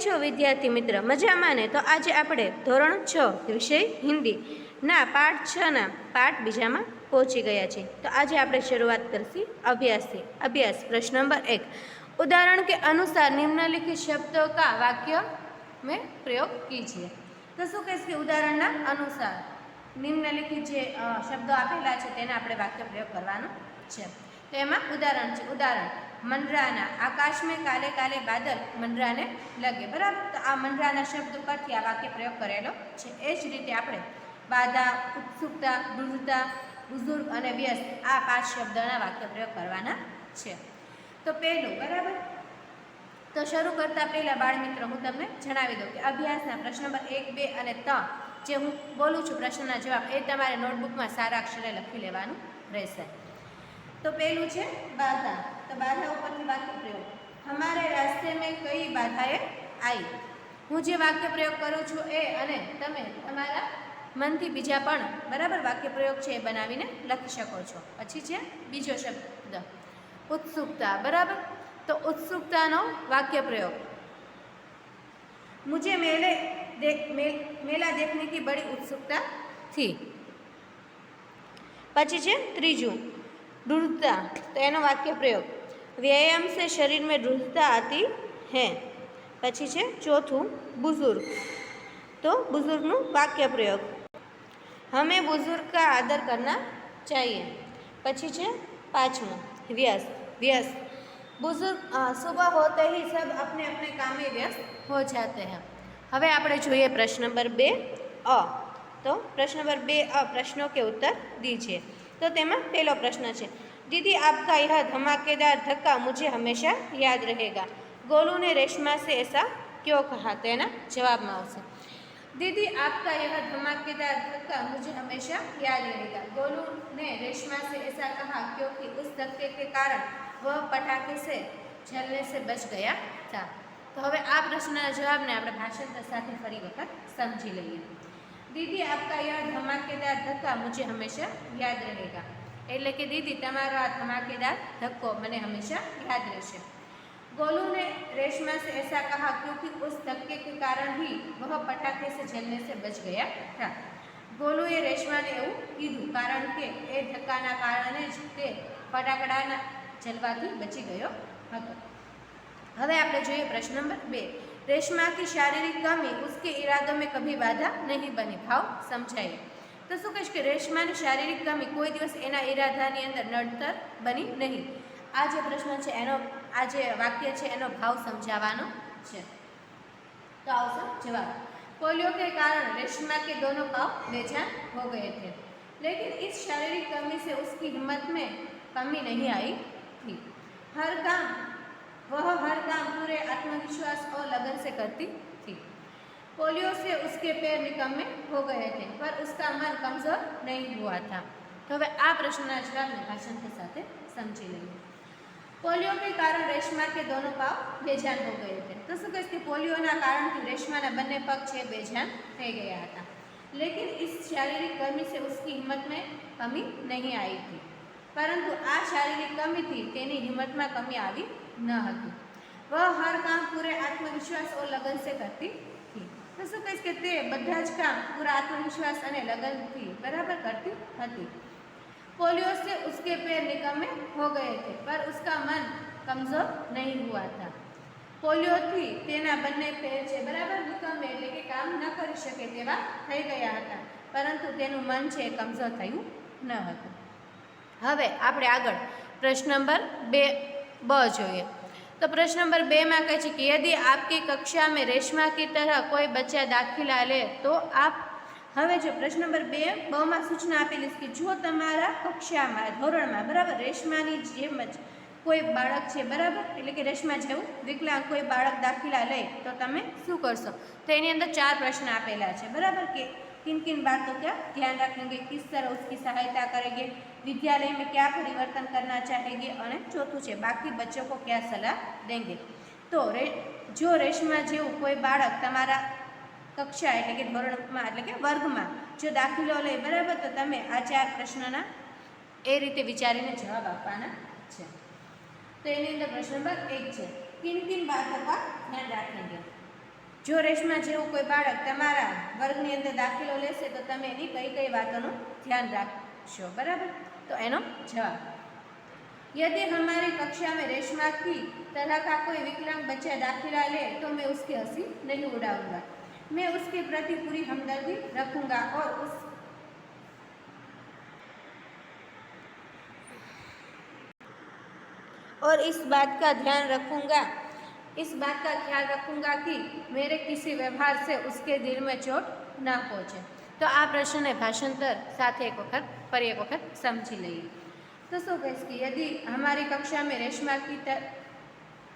છો વિદ્યાર્થી મિત્ર? મજામાં ને? તો આજે આપણે ધોરણ 6 વિષય હિન્દી ના પાઠ 6 ના પાઠ બીજામાં પહોંચી ગયા છીએ। તો આજે આપણે શરૂઆત કરશી અભ્યાસથી। અભ્યાસ प्रश्न नंबर 1, उदाहरण के अनुसार निम्नलिखित शब्दों का वाक्य में प्रयोग कीजिए। तो શું કહેશે કે ઉદાહરણના અનુસાર નિમ્નલિખિત જે શબ્દો આપેલા છે તેને આપણે વાક્ય પ્રયોગ કરવાનો છે। તો એમાં ઉદાહરણ છે, ઉદાહરણ મંડરાના, આકાશ में काले काले बादल મંડરાને લગે, બરાબર। તો આ મંડરાના શબ્દ પરથી આ વાક્ય પ્રયોગ કરેલો છે। એ જ રીતે આપણે બાધા, ઉત્સુકતા, દૃઢતા, બુઝુર્ગ અને વ્યસ્ત આ 5 શબ્દોના વાક્ય પ્રયોગ કરવાના છે। તો પહેલું, બરાબર। તો શરૂ કરતા પહેલા બાળ મિત્રો હું તમને જણાવી દઉં કે અભ્યાસના પ્રશ્ન નંબર 1, 2 અને 3 જે હું બોલું છું પ્રશ્નના જવાબ એ તમારે નોટબુકમાં સારા અક્ષરે લખી લેવાનું રહેશે। तो पहलू है बाधा। तो बाधा ऊपर वाक्य प्रयोग, हमारे रास्ते में कई बाधाएं आई। हूँ जो वाक्य प्रयोग करूँ छूँ ए अने तमे तमारा मन थी बीजा पण बराबर वाक्य प्रयोग है बनावीने लखी शको छो। पछी छे बीजो शब्द उत्सुकता, बराबर। तो उत्सुकता नो वाक्य प्रयोग, मुझे मेला देखने की बड़ी उत्सुकता थी। पछी छे त्रीजू दृढ़ता, तो एनो वाक्य प्रयोग, व्यायाम से शरीर में दृढ़ता आती है। पछी छे चौथू बुजुर्ग, तो बुजुर्गनु वाक्य प्रयोग, हमें बुजुर्ग का आदर करना चाहिए। पछी छे पांचमू व्यस्त, व्यस्त बुजुर्ग सुबह होते ही सब अपने अपने काम में व्यस्त हो जाते हैं। हवे आपणे जोईए प्रश्न नंबर 2 अ। तो प्रश्न नंबर 2 अ प्रश्नों के उत्तर दीजिए। तो तेमा पहलो प्रश्न है, दीदी आपका यह धमाकेदार धक्का मुझे हमेशा याद रहेगा। गोलू ने रेशमा से ऐसा क्यों कहा? तो एना जवाब में आवशे, दीदी आपका यह धमाकेदार धक्का मुझे हमेशा याद रहेगा। गोलू ने रेशमा से ऐसा कहा क्योंकि उस धक्के के कारण वह पटाखे से जलने से बच गया था। तो हवे आ प्रश्नना जवाब ने आपणे भाषांतर साथे फरी वखत समझी लईए। दीदी आपका यह धमाकेदार धक्का मुझे हमेशा याद रहेगा, एटले के दीदी तमारो आ धमाकेदार धक्को मने हमेशा याद रहेशे। गोलू ने रेशमा से ऐसा कहा क्योंकि उस धक्के के कारण ही वह पटाखे से जलने से बच गया था। गोलूए रेशमा ने एवुं कीधुं कारण के ए धक्काना कारणे ज ते फटाकडाना जलवाथी बची गयो हतो। हवे आपणे जोईए प्रश्न नंबर 2, रेशमा की शारीरिक कमी उसके इरादों में कभी बाधा नहीं बनी। भाव समझाइए। तो शू कहीश कि रेशमानी शारीरिक कमी कोई दिवस एना इरादानी अंदर नड़तर बनी नहीं। आ जे प्रश्न है एनो आ जे वाक्य है एनो भाव समझावानो छे। तो आवशे जवाब, पोलियो के कारण रेशमा के दोनों पांव बेजान हो गए थे, लेकिन इस शारीरिक कमी से उसकी हिम्मत में कमी नहीं आई थी। वह हर काम पूरे आत्मविश्वास और लगन से करती थी। पोलियो से उसके पैर निकम्मे हो गए थे, पर उसका मन कमजोर नहीं हुआ था। तो हवे आ प्रश्नना जवाबने भाषण के साथ समझी लईए। पोलियो के कारण रेशमा के दोनों पांव बेजान हो गए थे। तो शू कहे पोलियोना कारण रेशमाना बंने पग छे बेजान थई गया था, लेकिन इस शारीरिक कमी से उसकी हिम्मत में कमी नहीं आई थी, परंतु आ शारीरिक कमी थी तेनी हिम्मत में कमी आई न हती। वह हर काम पूरे आत्मविश्वास और लगन से करती थी। तो शू कहीश के ते बधा ज काम पूरा आत्मविश्वास और लगन थी बराबर करती हती। पोलियो से उसके पैर निकम्मे हो गए थे, पर उसका मन कमजोर नहीं हुआ था। पोलियो थी तेना बंने पैर छे बराबर निकम्मे एटले के काम न करी शके तेवा थई गया हता, परंतु तेनुं मन छे कमजोर थयुं न हतुं। हवे आपणे आगळ प्रश्न नंबर 2 ब जोईए। तो प्रश्न नंबर 2 में कहे छे कि यदि आपकी कक्षा में रेशमा की तरह कोई बच्चा दाखिला ले तो आप। हवे जो प्रश्न नंबर 2 ब में सूचना आपेली कि जो तमारा कक्षा में धोरण में बराबर रेशमानी जेम ज कोई बाळक छे बराबर एटले कि रेशमा जेवुं विकलांग कोई बाळक दाखिला ले तो तमे शुं करशो। तो एनी अंदर 4 प्रश्न आपेला छे बराबर कि किन किन बातों का ध्यान रखेंगे, किस तरह उसकी सहायता करेंगे, विद्यालय में क्या परिवर्तन करना चाहेंगे, और चौथुं है बाकी बच्चों को क्या सलाह देंगे। तो जो रेशमा जेवुं कोई बाळक तमारा कक्षा एटले कि धोरण में एटले कि वर्ग में जो दाखिलो ले बराबर तो तमे आ 4 प्रश्नोना ए रीते विचारीने जवाब आपवाना छे। तो एनी अंदर प्रश्न नंबर 1 है, किन किन बातों का ध्यान रखेंगे। જો રેશમા જેવું કોઈ બાળક તમારા વર્ગની અંદર દાખલો લેશે તો તમે એની કઈ કઈ વાતોનું ધ્યાન રાખશો, બરાબર? તો એનો જવાબ, यदि हमारी कक्षा में रेशमा की तरह का कोई विकलांग बच्चा दाखिला ले तो मैं उसकी हंसी नहीं उड़ाऊंगा, मैं उसके प्रति पूरी हमदर्दी रखूंगा और इस बात का ध्यान रखूंगा, इस बात का ख्याल रखूंगा कि मेरे किसी व्यवहार से उसके दिल में चोट ना पहुंचे। तो आ प्रश्न भाषांतर साथ एक वक्त समझी लीजिए। तो शू कहीश कि यदि हमारी कक्षा में रेशमा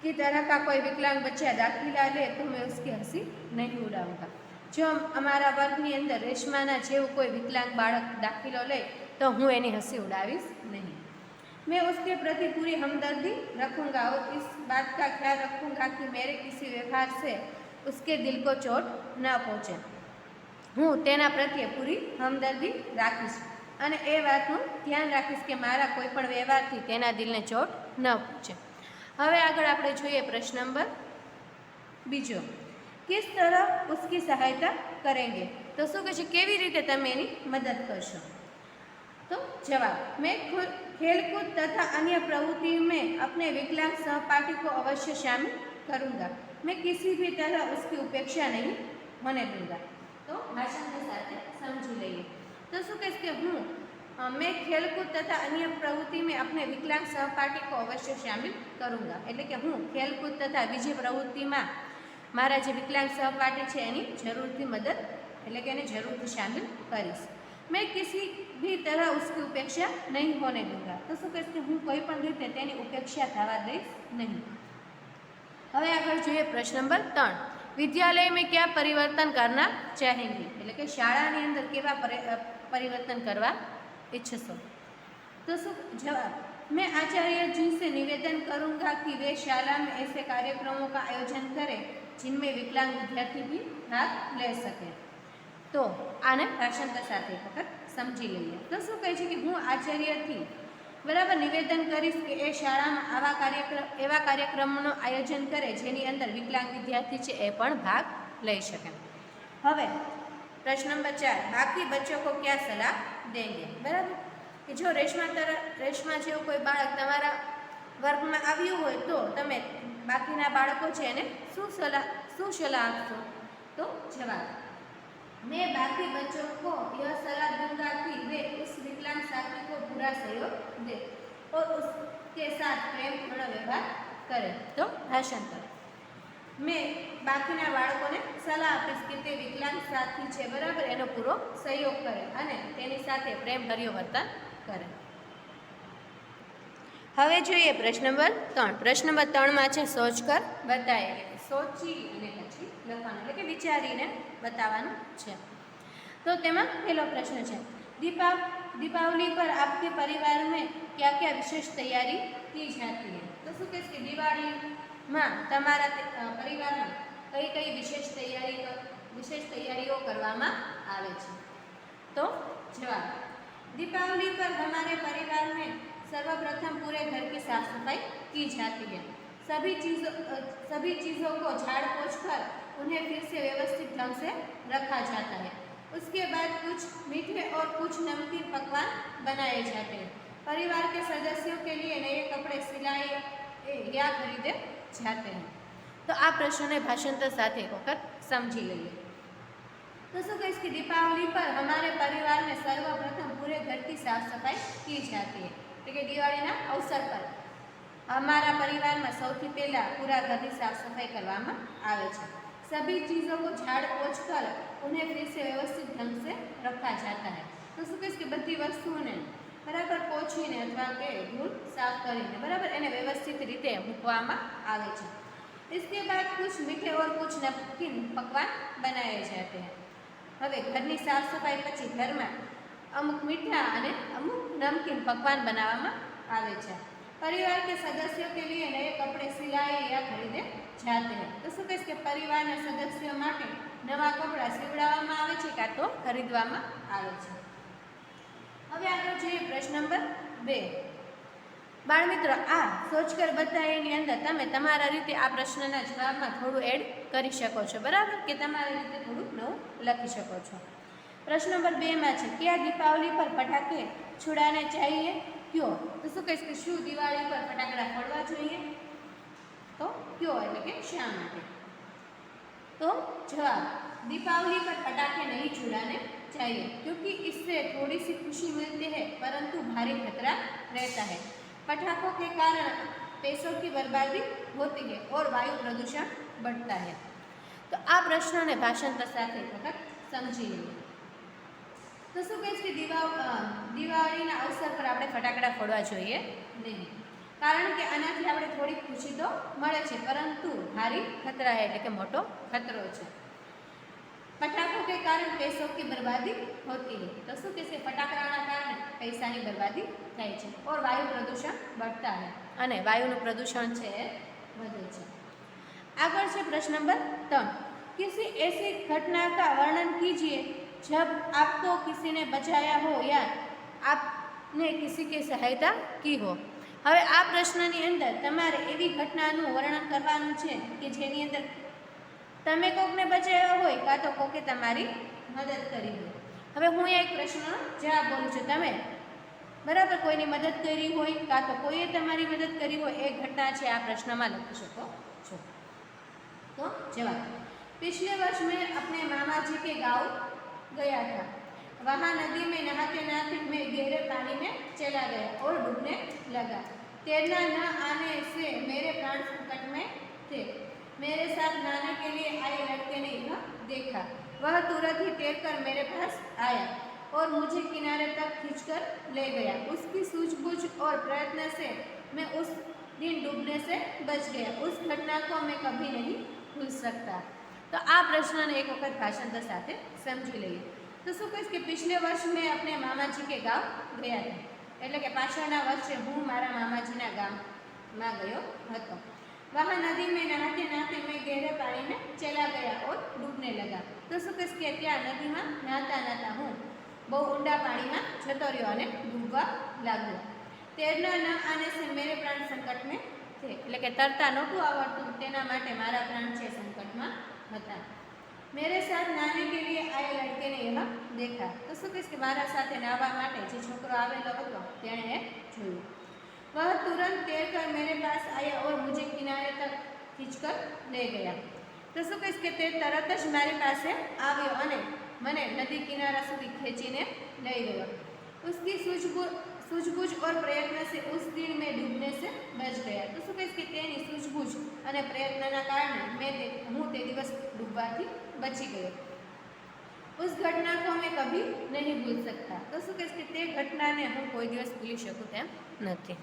की तरह का कोई विकलांग बच्चा दाखिला ले तो मैं उसकी हंसी नहीं उड़ाऊंगा। जो अमारा वर्गनी अंदर रेशमाना जेवुं कोई विकलांग बाळक दाखिलो ले तो हूँ एनी हंसी उड़ावीश नहीं, मैं उसके प्रति पूरी हमदर्दी रखूंगा और इस बात का ख्याल रखूंगा कि मेरे किसी व्यवहार से उसके दिल को चोट न पहुँचे, हूँ तेना प्रत्ये पूरी हमदर्दी राखीश અને એ વાતનું ધ્યાન રાખીશ કે મારા કોઈ પણ વ્યવહારથી તેના દિલને ચોટ ન પહોંચે। હવે આગળ આપણે જોઈએ પ્રશ્ન નંબર બીજો, કિસ તરહ ઉસકી સહાયતા કરેંગે। તો શું કહે છે, કેવી રીતે તમે એની મદદ કરશો? तो जवाब, मैं खेलकूद तथा अन्य प्रवृत्ति में अपने विकलांग सहपाठी को अवश्य शामिल करूंगा, मैं किसी भी तरह उसकी उपेक्षा नहीं होने दूंगा। तो भाषण के साथ समझी लीजिए। तो शू कहीश कि हूँ मैं खेलकूद तथा अन्य प्रवृत्ति में अपने विकलांग सहपाठी को अवश्य शामिल करूंगा, एटले कि हूँ खेलकूद तथा बीजी प्रवृत्ति में मारा जे विकलांग सहपाठी है एनी जरूरथी मदद एटले कि एने जरूरथी शामिल करीश, मैं किसी भी तरह उसकी उपेक्षा नहीं होने दूंगा। तो शू कहीश कि हूँ कोईपण रीते तेनी उपेक्षा थवा दईश नहीं। हवे आगळ जोईए प्रश्न नंबर 3, विद्यालय में क्या परिवर्तन करना चाहेंगे, एटले कि शाळानी अंदर केवा परिवर्तन करवा इच्छशो? तो शू जवाब, मैं आचार्य जी से निवेदन करूंगा कि वे शाला में ऐसे कार्यक्रमों का आयोजन करें जिनमें विकलांग विद्यार्थी भी भाग ले सके। तो आने भाषांतर साथ एक वक्त समझी लीजिए। तो शू कहे कि हूँ आचार्य थी बराबर निवेदन करीश कि ए शाला में एवा कार्यक्रमों आयोजन करे जेनी अंदर विकलांग विद्यार्थी है ए पण भाग लई सके। हवे प्रश्न नंबर 4, बाकी बच्चों को क्या सलाह देंगे, बराबर? कि जो रेशमा जेवुं कोई बाळक तमारा वर्ग में आव्युं होय तो तमे बाकीना बाळको छे एने शुं सलाह आपशो? तो जवाब, मैं बाकी बच्चों को यह सलाह दूंगा कि वे उस विकलांग साथी को पूरा सहयोग दे और उसके साथ प्रेमपूर्ण व्यवहार करें। तो भाषांतर, मैं बाकीना बाळकोने सलाह आपीश कि ते विकलांग साथी छे बराबर एनो पूरो सहयोग करे अने तेनी साथे प्रेमभर्युं वर्तन करे। हवे जोईए प्रश्न नंबर 3। प्रश्न नंबर 3 में छे सोचकर बताए, सोची अने पछी लखवानुं एटले के विचारीने बतावानुं छे। तो तेमां पहेलो प्रश्न छे, दीपावली पर आपके परिवार में क्या क्या विशेष तैयारी की जाती है? तो शू कहेश कि दिवाળી में तमारा परिवार में कई कई विशेष तैयारीओ करवामां आवे छे? तो जवाब, दीपावली पर हमारे परिवार में सर्वप्रथम पूरे घर की साफ सफाई की जाती है, सभी चीज़ों को झाड़ पोंछ कर उन्हें फिर से व्यवस्थित ढंग से रखा जाता है। उसके बाद कुछ मीठे और कुछ नमकीन पकवान बनाए जाते हैं। परिवार के सदस्यों के लिए नए कपड़े सिलाए या खरीदे जाते हैं। तो आ प्रश्न ने भाषांतर साथ एक वक्त समझी लीजिए। तो शू कहीश कि दीपावली पर हमारे परिवार में सर्वप्रथम पूरे घर की साफ सफाई की जाती है, तो कि दिवाळीना अवसर पर हमारा परिवार में सौथी पहला पूरा घर की साफ सफाई करवामां आवे छे। सभी चीज़ों को झाड़ पोंछ कर उन्हें फिर से व्यवस्थित ढंग से रखा जाता है। तो शू कहीश कि बधी वस्तुओने बराबर पोछीने अथवा के धूल साफ करीने बराबर एने व्यवस्थित रीते मूकवामां आवे छे। इसके बाद कुछ मीठे और कुछ नमकीन पकवान बनाए जाते हैं। हवे घरनी साफ सफाई पछी घर में अमुक मीठा अने अमुक नमकीन पकवान बनावामां आवे छे। परिवार के सदस्यों के लिए नए कपड़े सिलाए या खरीदे जाते हैं। तो शू कहीश कि परिवारना सदस्यों माटे नवा कपड़ा सीवડાવવામાં આવે છે કાં તો ખરીદવામાં આવે છે। હવે આગળ જોઈએ પ્રશ્ન નંબર 2, બાળમિત્રો, આ સોચ કર બતાએની અંદર તમે તમારા રીતે આ પ્રશ્નના જવાબમાં થોડું એડ કરી શકો છો, બરાબર, કે તમારી રીતે થોડું નવું લખી શકો છો. પ્રશ્ન નંબર 2 છે, ક્યાં દીપાવલી પર પટાખે છુડાને ચાહીએ, ક્યો? તો શું કહીશ કે શું દિવાળી પર ફટાકડા ફોડવા જોઈએ? તો ક્યો એટલે કે શા માટે? तो जवाब, दीपावली पर पटाखे नहीं छुड़ाने चाहिए क्योंकि इससे थोड़ी सी खुशी मिलती है परंतु भारी खतरा रहता है. पटाखों के कारण पैसों की बर्बादी होती है और वायु प्रदूषण बढ़ता है. तो आ प्रश्न ने भाषांतर સાથે વખત સમજી લઈએ. તો શું કહીશ કે દિવાળીના અવસર પર આપણે ફટાકડા ફોડવા જોઈએ નહીં, કારણ કે આનાથી આપણે થોડી ખુશી તો મળે છે પરંતુ ભારી ખતરા है એટલે કે મોટો ખતરો છે. પટાખો કે કારણ પૈસો की बर्बादी होती है. તો શું કહેશે, ફટાકડાના કારણે પૈસાની બરબાદી થાય છે और वायु प्रदूषण बढ़ता है અને વાયુનું પ્રદૂષણ છે એ વધે છે. આગળ છે પ્રશ્ન નંબર 3, किसी ऐसी घटना का वर्णन कीजिए जब आपको किसी ने बचाया हो या आपने किसी की सहायता की हो. હવે આ પ્રશ્નની અંદર તમારે એવી ઘટનાનું વર્ણન કરવાનું છે કે જેની અંદર તમે કોકને બચાવ્યા હોય કાં તો કોકે તમારી મદદ કરી હોય. હવે હું એક પ્રશ્નનો જવાબ બોલું છું, તમે બરાબર કોઈની મદદ કરી હોય કાં તો કોઈએ તમારી મદદ કરી હોય એ ઘટના છે આ પ્રશ્નમાં લખી શકો છો. તો જવાબ, पिछले वर्ष में अपने मामा जी के गांव गया था. वहाँ नदी में नहाते नहाते मैं गहरे पानी में चला गया और डूबने लगा. तैरना न आने से मेरे प्राण संकट में थे. मेरे साथ नहाने के लिए आए लड़के ने यह देखा. वह तुरंत ही तैरकर मेरे पास आया और मुझे किनारे तक खींचकर ले गया. उसकी सूझबूझ और प्रयत्न से मैं उस दिन डूबने से बच गया. उस घटना को मैं कभी नहीं भूल सकता. तो आ प्रश्न ने एक वक्त भाषांतर साथे समझी लीजिए. तो शू कहीश कि पिछले वर्ष में अपने मामाजी के गाँव गया था એટલે કે પાછળના વર્ષે હું મારા મામાજીના ગામમાં ગયો હતો. वहाँ नदी में नहाते नहाते मैं गहरे पानी में चला गया और डूबने लगा. तो शू कहीश कि ત્યાં નદીમાં નહાતા નહાતા હું બહુ ઊંડા પાણીમાં જતો રહ્યો અને ડૂબવા લાગ્યો. તैरना न आने से मेरे प्राण संकट में थे એટલે કે તરતા નહોતું આવડતું તેના માટે મારા પ્રાણ છે સંકટમાં હતા. मेरे साथ नहाने के लिए आए लड़के ने यह देखा. तो शू कहीश कि मारा साथे नहावा माटे जे छोकरो आवेलो हतो तेणे जोयुं. वह तुरंत तैरकर मेरे पास आया और मुझे किनारे तक खींचकर ले गया. तो शू कहीश कि ते तरत ज मारी पासे आव्यो अने मने नदी किनारा सुधी खेंचीने लई गयो. उसकी सूझबूझ और प्रयत्न से उस दिन में डूबने से बच गया. तो शू कहीश कि तेनी सूझबूझ अने प्रयत्नना कारणे हूँ ते दिवस डूबवाथी बची गयो. उस घटना को मैं कभी नहीं भूल सकता. तो शू कहीश कि ते घटना ने हूँ कोई दिवस भूली शकूं तेम नथी.